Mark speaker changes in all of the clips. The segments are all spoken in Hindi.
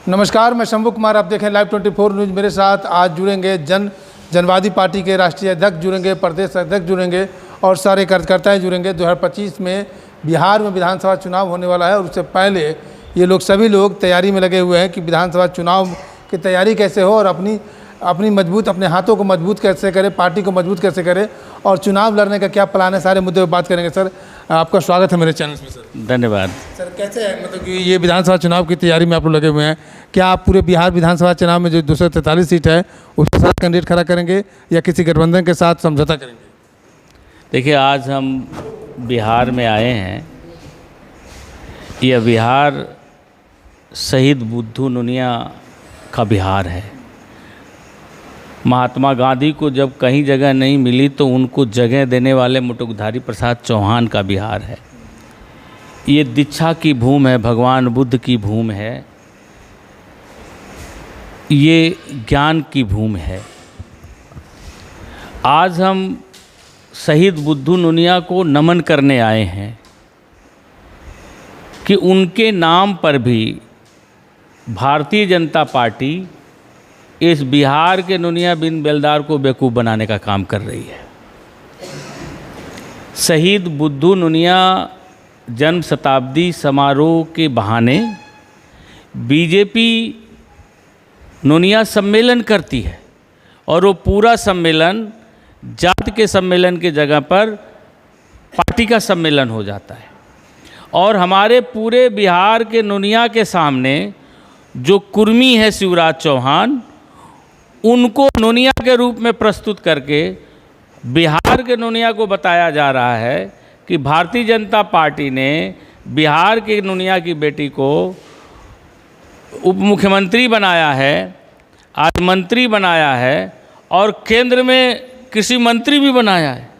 Speaker 1: नमस्कार, मैं शंभू कुमार, आप देखें लाइव 24 न्यूज़। मेरे साथ आज जुड़ेंगे जनवादी पार्टी के राष्ट्रीय अध्यक्ष जुड़ेंगे, प्रदेश अध्यक्ष जुड़ेंगे और सारे कार्यकर्ता जुड़ेंगे। 2025 में बिहार में विधानसभा चुनाव होने वाला है और उससे पहले ये लोग सभी लोग तैयारी में लगे हुए हैं कि विधानसभा चुनाव की तैयारी कैसे हो और अपने हाथों को मजबूत कैसे करें, पार्टी को मजबूत कैसे करें और चुनाव लड़ने का क्या प्लान है, सारे मुद्दे पर बात करेंगे। सर, आपका स्वागत है मेरे चैनल में। सर
Speaker 2: धन्यवाद।
Speaker 1: सर, कैसे है मतलब कि ये विधानसभा चुनाव की तैयारी में आप लोग लगे हुए हैं, क्या आप पूरे बिहार विधानसभा चुनाव में जो 243 सीट है उसके साथ कैंडिडेट खड़ा करेंगे या किसी गठबंधन के साथ समझौता करेंगे?
Speaker 2: देखिए, आज हम बिहार में आए हैं। यह बिहार शहीद बुद्धू नुनिया का बिहार है। महात्मा गांधी को जब कहीं जगह नहीं मिली तो उनको जगह देने वाले मुटुकधारी प्रसाद चौहान का बिहार है। ये दीक्षा की भूमि है, भगवान बुद्ध की भूमि है, ये ज्ञान की भूमि है। आज हम शहीद बुद्धू नुनिया को नमन करने आए हैं कि उनके नाम पर भी भारतीय जनता पार्टी इस बिहार के नुनिया बिन बेलदार को बेवकूफ़ बनाने का काम कर रही है। शहीद बुद्धू नुनिया जन्म शताब्दी समारोह के बहाने बीजेपी नुनिया सम्मेलन करती है और वो पूरा सम्मेलन जाति के सम्मेलन के जगह पर पार्टी का सम्मेलन हो जाता है। और हमारे पूरे बिहार के नुनिया के सामने जो कुर्मी है शिवराज चौहान, उनको नुनिया के रूप में प्रस्तुत करके बिहार के नुनिया को बताया जा रहा है कि भारतीय जनता पार्टी ने बिहार के नुनिया की बेटी को उप मुख्यमंत्री बनाया है, आज मंत्री बनाया है और केंद्र में कृषि मंत्री भी बनाया है।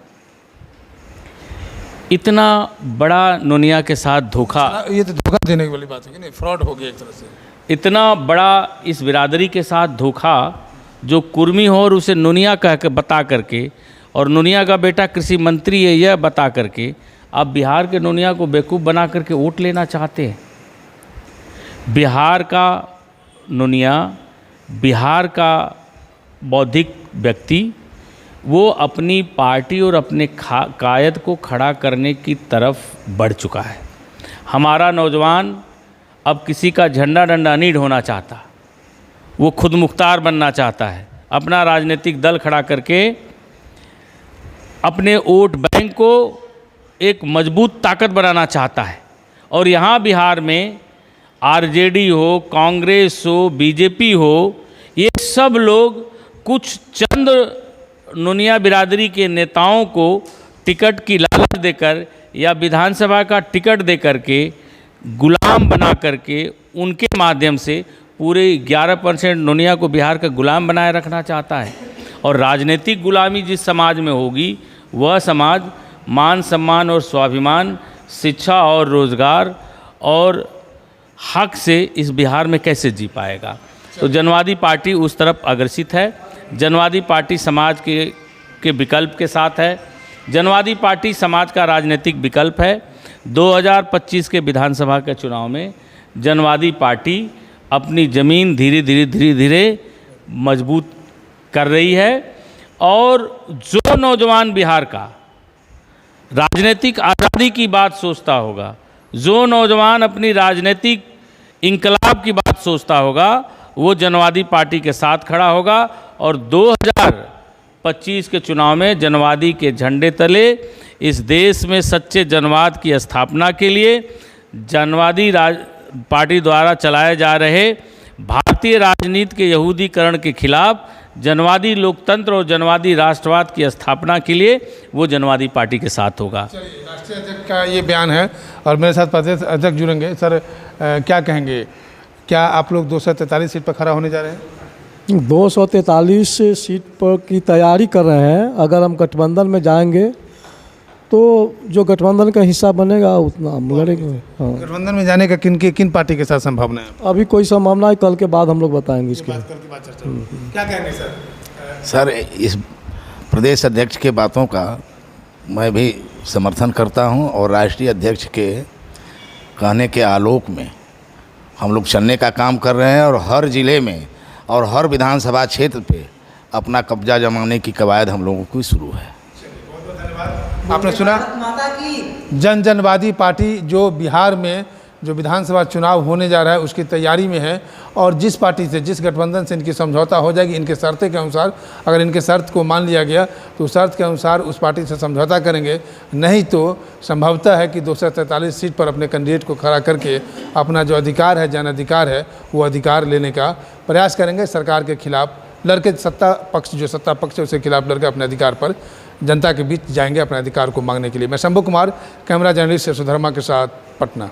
Speaker 2: इतना बड़ा नुनिया के साथ धोखा,
Speaker 1: ये तो धोखा देने वाली बात है, नहीं फ्रॉड हो गया एक तरह से।
Speaker 2: इतना बड़ा इस बिरादरी के साथ धोखा जो कुर्मी हो और उसे नुनिया कह के बता करके और नुनिया का बेटा कृषि मंत्री है यह बता करके आप बिहार के नुनिया को बेवकूफ़ बना करके वोट लेना चाहते हैं। बिहार का नुनिया, बिहार का बौद्धिक व्यक्ति, वो अपनी पार्टी और अपने कायद को खड़ा करने की तरफ बढ़ चुका है। हमारा नौजवान अब किसी का झंडा डंडा नहीं ढोना चाहता, वो खुद मुख्तार बनना चाहता है, अपना राजनीतिक दल खड़ा करके अपने वोट बैंक को एक मजबूत ताकत बनाना चाहता है। और यहाँ बिहार में आरजेडी हो, कांग्रेस हो, बीजेपी हो, ये सब लोग कुछ चंद नुनिया बिरादरी के नेताओं को टिकट की लालच देकर या विधानसभा का टिकट दे करके गुलाम बना करके उनके माध्यम से पूरे 11% नुनिया को बिहार का गुलाम बनाए रखना चाहता है। और राजनीतिक गुलामी जिस समाज में होगी वह समाज मान सम्मान और स्वाभिमान, शिक्षा और रोजगार और हक से इस बिहार में कैसे जी पाएगा। तो जनवादी पार्टी उस तरफ अग्रसित है। जनवादी पार्टी समाज के विकल्प के साथ है। जनवादी पार्टी समाज का राजनीतिक विकल्प है। 2025 के विधानसभा के चुनाव में जनवादी पार्टी अपनी ज़मीन धीरे धीरे मजबूत कर रही है। और जो नौजवान बिहार का राजनीतिक आज़ादी की बात सोचता होगा, जो नौजवान अपनी राजनीतिक इंकलाब की बात सोचता होगा, वो जनवादी पार्टी के साथ खड़ा होगा और 2025 के चुनाव में जनवादी के झंडे तले इस देश में सच्चे जनवाद की स्थापना के लिए जनवादी पार्टी द्वारा चलाए जा रहे भारतीय राजनीति के यहूदीकरण के खिलाफ जनवादी लोकतंत्र और जनवादी राष्ट्रवाद की स्थापना के लिए वो जनवादी पार्टी के साथ होगा।
Speaker 1: राष्ट्रीय अध्यक्ष का ये बयान है और मेरे साथ प्रदेश अध्यक्ष जुड़ेंगे। सर, क्या कहेंगे, क्या आप लोग 243 सीट पर खड़ा होने जा रहे हैं?
Speaker 3: 243 सीट पर की तैयारी कर रहे हैं। अगर हम गठबंधन में जाएंगे तो जो गठबंधन का हिस्सा बनेगा उतना हम लड़ेंगे। हाँ,
Speaker 1: गठबंधन में जाने का किन पार्टी के साथ संभावना है?
Speaker 3: अभी कोई संभावना है, कल के बाद हम लोग बताएंगे इसके।
Speaker 1: क्या कहेंगे सर?
Speaker 4: सर, इस प्रदेश अध्यक्ष के बातों का मैं भी समर्थन करता हूं और राष्ट्रीय अध्यक्ष के कहने के आलोक में हम लोग चलने का काम कर रहे हैं और हर ज़िले में और हर विधानसभा क्षेत्र पे अपना कब्जा जमाने की कवायद हम लोगों की शुरू है।
Speaker 1: आपने सुना, जनवादी पार्टी जो बिहार में जो विधानसभा चुनाव होने जा रहा है उसकी तैयारी में है, और जिस पार्टी से, जिस गठबंधन से इनकी समझौता हो जाएगी, इनके शर्तें के अनुसार, अगर इनके शर्त को मान लिया गया तो शर्त के अनुसार उस पार्टी से समझौता करेंगे, नहीं तो संभवतः है कि 243 सीट पर अपने कैंडिडेट को खड़ा करके अपना जो अधिकार है, जन अधिकार है, वो अधिकार लेने का प्रयास करेंगे। सरकार के खिलाफ लड़के, सत्ता पक्ष है उसके खिलाफ लड़के अपने अधिकार पर जनता के बीच जाएंगे अपने अधिकार को मांगने के लिए। मैं शंभू कुमार, कैमरा जर्नलिस्ट सुधर्मा के साथ, पटना।